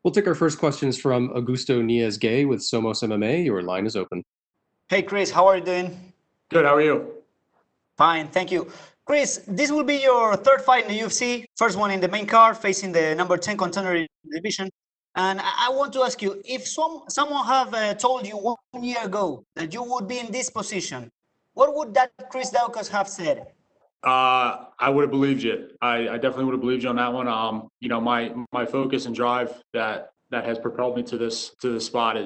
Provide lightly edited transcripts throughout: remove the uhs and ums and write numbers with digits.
We'll take our first questions from Augusto Niez-Gay with Somos MMA. Your line is open. Hey, Chris, how are you doing? Good, how are you? Fine, thank you. Chris, this will be your third fight in the UFC, first one in the main card, facing the number 10 contender in the division. And I want to ask you, if someone have told you 1 year ago that you would be in this position, what would that Chris Daukaus have said? I would have believed you. I definitely would have believed you on that one. My focus and drive that has propelled me to this spot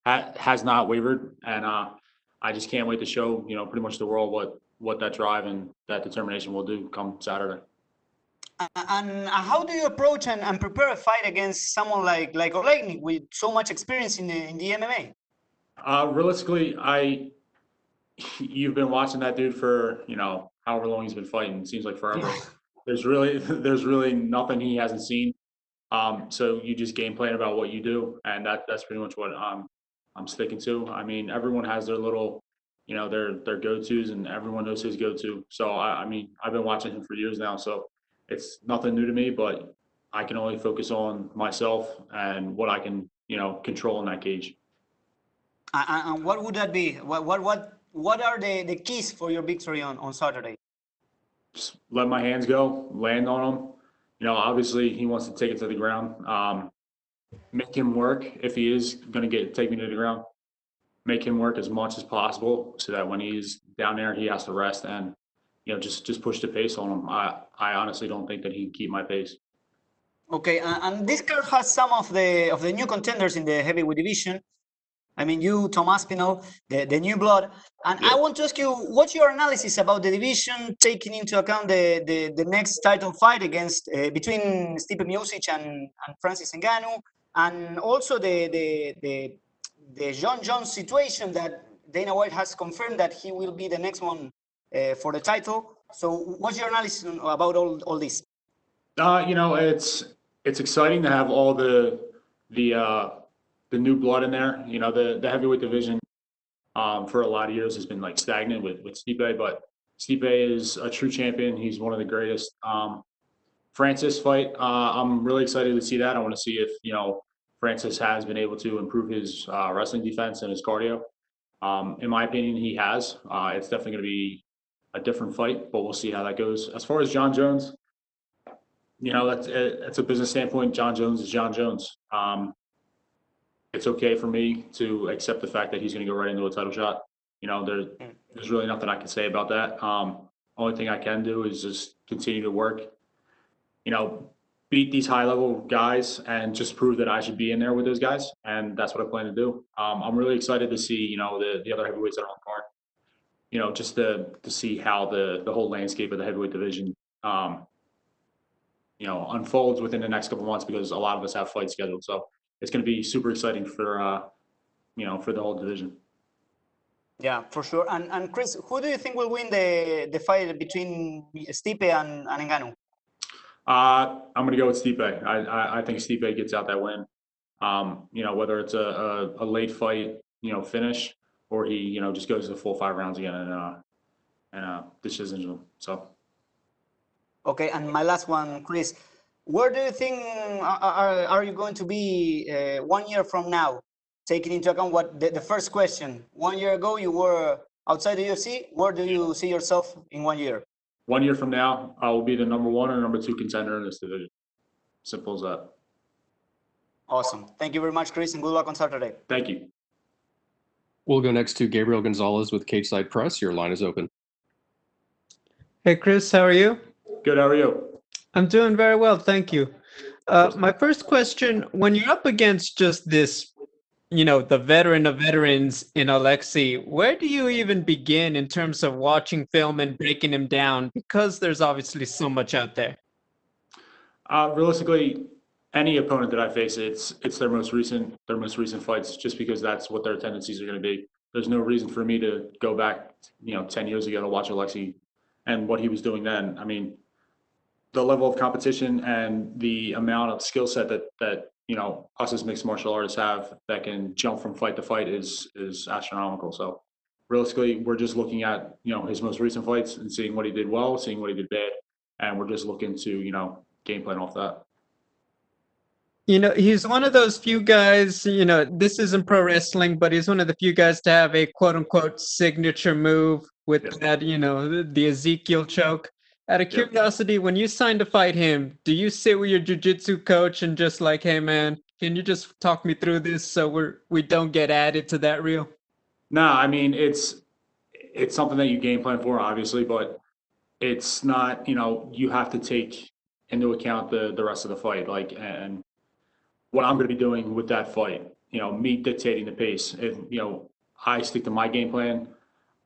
has not wavered, and I just can't wait to show pretty much the world what that drive and that determination will do come Saturday. And how do you approach and prepare a fight against someone like Oleinik with so much experience in the MMA? Realistically, you've been watching that dude for however long he's been fighting. It seems like forever. Yeah. There's really nothing he hasn't seen. So you just game plan about what you do, and that's pretty much what I'm sticking to. I mean, everyone has their little, their go-tos, and everyone knows his go-to. So I mean, I've been watching him for years now, so it's nothing new to me. But I can only focus on myself and what I can, control in that cage. And what would that be? What are the keys for your victory on Saturday? Just let my hands go, land on him. Obviously he wants to take it to the ground. Make him work if he is going to take me to the ground. Make him work as much as possible so that when he's down there, he has to rest and just push the pace on him. I honestly don't think that he can keep my pace. Okay, and this card has some of the new contenders in the heavyweight division. I mean, you, Tom Aspinall, the new blood. And Yeah. I want to ask you, what's your analysis about the division, taking into account the next title fight against between Stipe Miocic and Francis Ngannou, and also the John Jones situation that Dana White has confirmed that he will be the next one for the title. So, what's your analysis about all this? It's exciting to have all the new blood in there. The heavyweight division for a lot of years has been like stagnant with Stipe, but Stipe is a true champion. He's one of the greatest. Francis fight, I'm really excited to see that. I want to see if Francis has been able to improve his wrestling defense and his cardio. In my opinion, he has. It's definitely going to be a different fight, but we'll see how that goes. As far as John Jones, that's a business standpoint. John Jones is John Jones. It's okay for me to accept the fact that he's going to go right into a title shot. There's really nothing I can say about that. Only thing I can do is just continue to work, beat these high level guys and just prove that I should be in there with those guys. And that's what I plan to do. I'm really excited to see, the other heavyweights that are on the card, just to see how the whole landscape of the heavyweight division, unfolds within the next couple of months, because a lot of us have fights scheduled. So it's going to be super exciting for for the whole division. Yeah, for sure. And Chris, who do you think will win the fight between Stipe and Ngannou? I'm going to go with Stipe. I think Stipe gets out that win. Whether it's a late fight, finish, or he just goes the full 5 rounds again and decision. So. Okay, and my last one, Chris. Where do you think are you going to be 1 year from now? Taking into account what the first question, 1 year ago you were outside the UFC. Where do you see yourself in 1 year? 1 year from now, I will be the number 1 or number 2 contender in this division. Simple as that. Awesome. Thank you very much, Chris, and good luck on Saturday. Thank you. We'll go next to Gabriel Gonzalez with Cageside Press. Your line is open. Hey, Chris, how are you? Good, how are you? I'm doing very well, thank you. My first question, when you're up against just this, the veteran of veterans in Aleksei, where do you even begin in terms of watching film and breaking him down? Because there's obviously so much out there. Realistically, any opponent that I face, it's their most recent fights, just because that's what their tendencies are going to be. There's no reason for me to go back, 10 years ago to watch Aleksei and what he was doing then. I mean, the level of competition and the amount of skill set that us as mixed martial artists have that can jump from fight to fight is astronomical. So realistically, we're just looking at his most recent fights and seeing what he did well, seeing what he did bad, and we're just looking to game plan off that. You know, he's one of those few guys, you know, this isn't pro wrestling, but he's one of the few guys to have a quote unquote signature move with Yep. that, you know, the Ezekiel choke. Out of Yep. curiosity, when you signed to fight him, do you sit with your jiu-jitsu coach and just like, hey man, can you just talk me through this so we don't get added to that reel? No, I mean it's something that you game plan for, obviously, but it's not, you have to take into account the rest of the fight, like, and what I'm going to be doing with that fight. Me dictating the pace. If I stick to my game plan,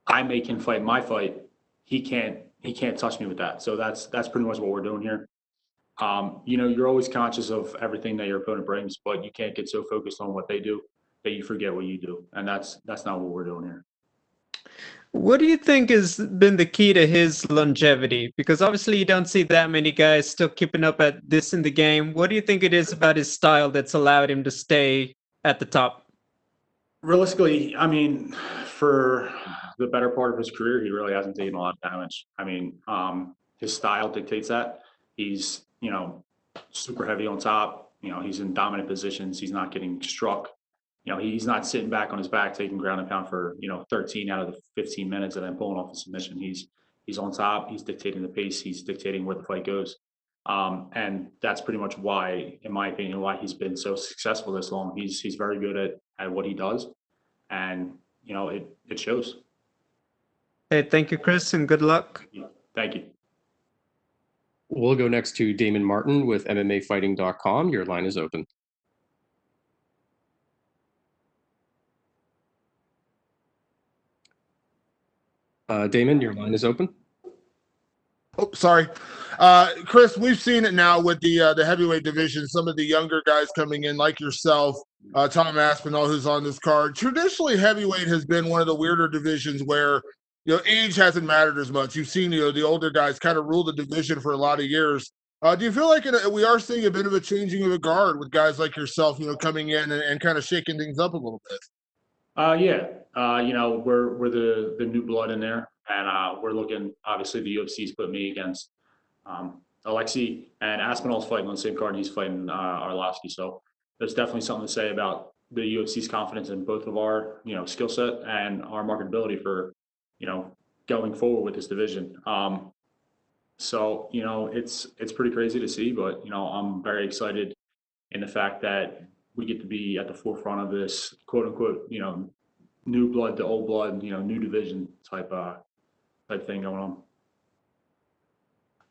I make him fight my fight. He can't touch me with that. So that's pretty much what we're doing here. You're always conscious of everything that your opponent brings, but you can't get so focused on what they do that you forget what you do, and that's not what we're doing here. What do you think has been the key to his longevity? Because obviously you don't see that many guys still keeping up at this in the game. What do you think it is about his style that's allowed him to stay at the top? Realistically, I mean, for the better part of his career, he really hasn't taken a lot of damage. I mean, his style dictates that. He's, super heavy on top. He's in dominant positions. He's not getting struck. He's not sitting back on his back taking ground and pound for 13 out of the 15 minutes and then pulling off a submission. He's on top. He's dictating the pace. He's dictating where the fight goes. And that's pretty much why, in my opinion, why he's been so successful this long. He's very good at what he does, and it shows. Hey, thank you, Chris, and good luck. Thank you. We'll go next to Damon Martin with MMAfighting.com. Your line is open. Damon, your line is open. Oh, sorry. Chris, we've seen it now with the heavyweight division, some of the younger guys coming in like yourself, Tom Aspinall, who's on this card. Traditionally, heavyweight has been one of the weirder divisions where, age hasn't mattered as much. You've seen, the older guys kind of rule the division for a lot of years. Do you feel like we are seeing a bit of a changing of the guard with guys like yourself, coming in and kind of shaking things up a little bit? Yeah. We're the new blood in there, and we're looking. Obviously, the UFC's put me against Aleksei, and Aspinall's fighting on the same card, and he's fighting Arlovsky. So there's definitely something to say about the UFC's confidence in both of our skill set and our marketability for going forward with this division. So it's pretty crazy to see, but I'm very excited in the fact that we get to be at the forefront of this quote unquote, new blood to old blood, new division type thing going on.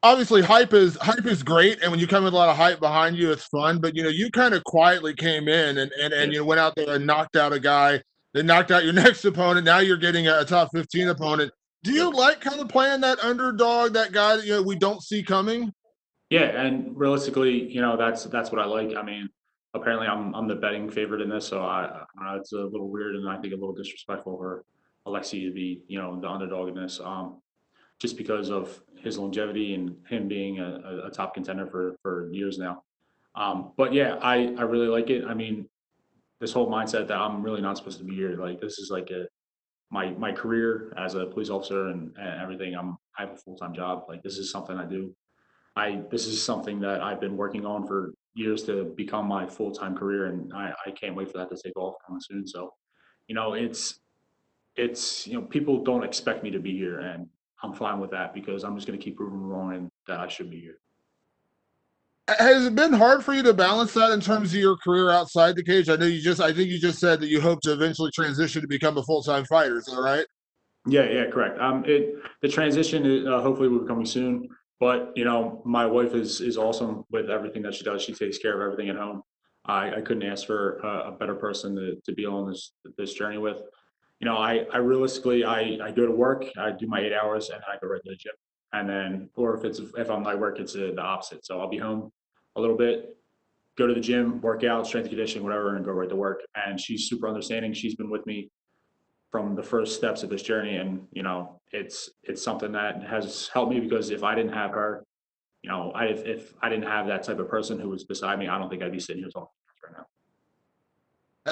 Obviously, hype is great, and when you come with a lot of hype behind you, it's fun. But you kind of quietly came in and you went out there and knocked out a guy, then knocked out your next opponent. Now you're getting a top 15 opponent. Do you like kind of playing that underdog, that guy that we don't see coming? Yeah, and realistically, that's what I like. I mean, apparently I'm the betting favorite in this, so I it's a little weird and I think a little disrespectful for Aleksei to be the underdog in this. Just because of his longevity and him being a top contender for years now. But yeah, I really like it. I mean, this whole mindset that I'm really not supposed to be here. Like this is like my career as a police officer and everything. I have a full-time job. Like this is something I do. This is something that I've been working on for years to become my full-time career, and I can't wait for that to take off coming soon. So, it's people don't expect me to be here, and I'm fine with that because I'm just going to keep proving them wrong and that I should be here. Has it been hard for you to balance that in terms of your career outside the cage? I think you just said that you hope to eventually transition to become a full-time fighter. Is that right? Yeah, correct. The transition is, hopefully will be coming soon. But my wife is awesome with everything that she does. She takes care of everything at home. I couldn't ask for a better person to be on this journey with. I realistically I go to work, I do my 8 hours, and then I go right to the gym. And then, or if I'm at work, it's the opposite. So I'll be home a little bit, go to the gym, work out, strength and conditioning, whatever, and go right to work. And she's super understanding. She's been with me from the first steps of this journey, and it's something that has helped me because if I didn't have her, if I didn't have that type of person who was beside me, I don't think I'd be sitting here talking right now.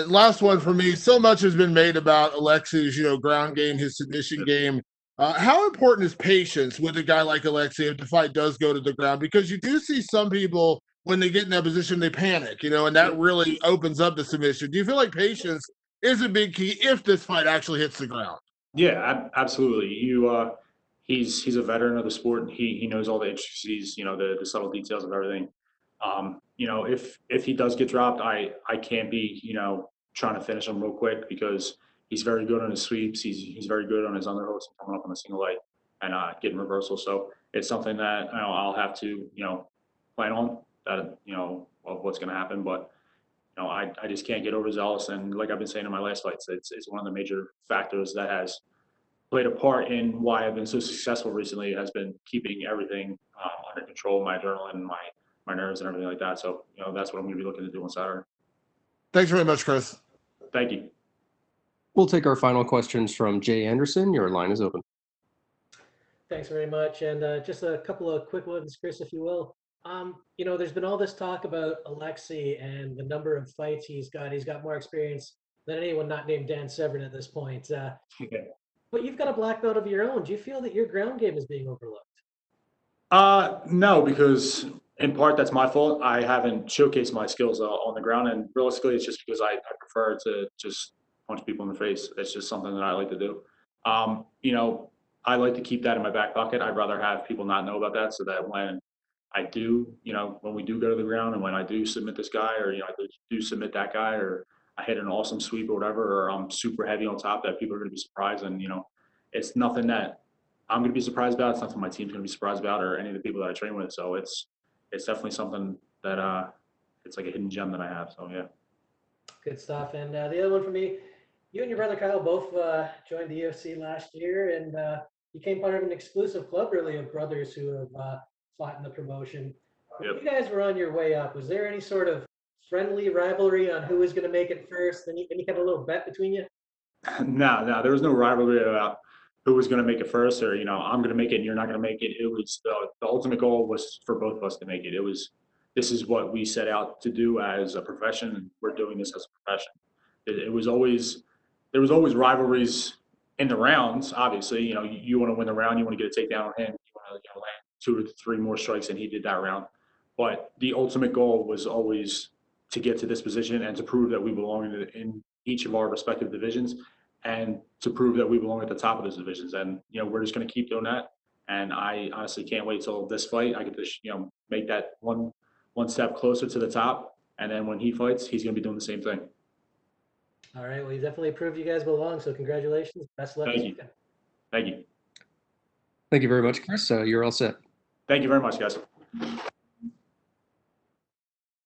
And last one for me. So much has been made about Aleksei's, ground game, his submission game. How important is patience with a guy like Aleksei if the fight does go to the ground? Because you do see some people when they get in that position, they panic, and that really opens up the submission. Do you feel like patience is a big key if this fight actually hits the ground? Yeah, absolutely. He's a veteran of the sport. He knows all the intricacies, the subtle details of everything. If he does get dropped, I can't be, trying to finish him real quick because he's very good on his sweeps. He's very good on his underhooks and coming up on the single leg and getting reversal. So it's something that I'll have to, plan on that, of what's going to happen. But I just can't get overzealous. And like I've been saying in my last fights, it's one of the major factors that has played a part in why I've been so successful recently. It has been keeping everything under control, my adrenaline, my nerves, and everything like that. So that's what I'm going to be looking to do on Saturday. Thanks very much, Chris. Thank you. We'll take our final questions from Jay Anderson. Your line is open. Thanks very much. And just a couple of quick ones, Chris, if you will. There's been all this talk about Aleksei and the number of fights he's got. He's got more experience than anyone not named Dan Severn at this point. Okay. But you've got a black belt of your own. Do you feel that your ground game is being overlooked? No, because in part that's my fault. I haven't showcased my skills on the ground, and realistically, it's just because I prefer to just punch people in the face. It's just something that I like to do. I like to keep that in my back pocket. I'd rather have people not know about that, so that when I do, when we do go to the ground, and when I do submit this guy, or I do submit that guy, or I hit an awesome sweep or whatever, or I'm super heavy on top, that people are going to be surprised, and it's nothing that I'm going to be surprised about. It's nothing my team's going to be surprised about, or any of the people that I train with. So it's definitely something that it's like a hidden gem that I have. So yeah. Good stuff. And the other one for me, you and your brother Kyle both joined the UFC last year, and became part of an exclusive club, really, of brothers who have fought in the promotion. When Yep. you guys were on your way up, was there any sort of friendly rivalry on who was going to make it first? Any kind of little bet between you? No, there was no rivalry about who was going to make it first, or I'm going to make it and you're not going to make it. It was the ultimate goal was for both of us to make it. This is what we set out to do as a profession, and we're doing this as a profession. There was always rivalries in the rounds. Obviously, you want to win the round, you want to get a takedown on him, you want to land 2 or 3 more strikes than he did that round. But the ultimate goal was always to get to this position and to prove that we belong in each of our respective divisions, and to prove that we belong at the top of those divisions. And we're just going to keep doing that. And I honestly can't wait till this fight. I get to make that one step closer to the top. And then when he fights, he's going to be doing the same thing. All right. Well, you definitely proved you guys belong. So congratulations. Best of luck this weekend. Thank you. Thank you very much, Chris. You're all set. Thank you very much, guys.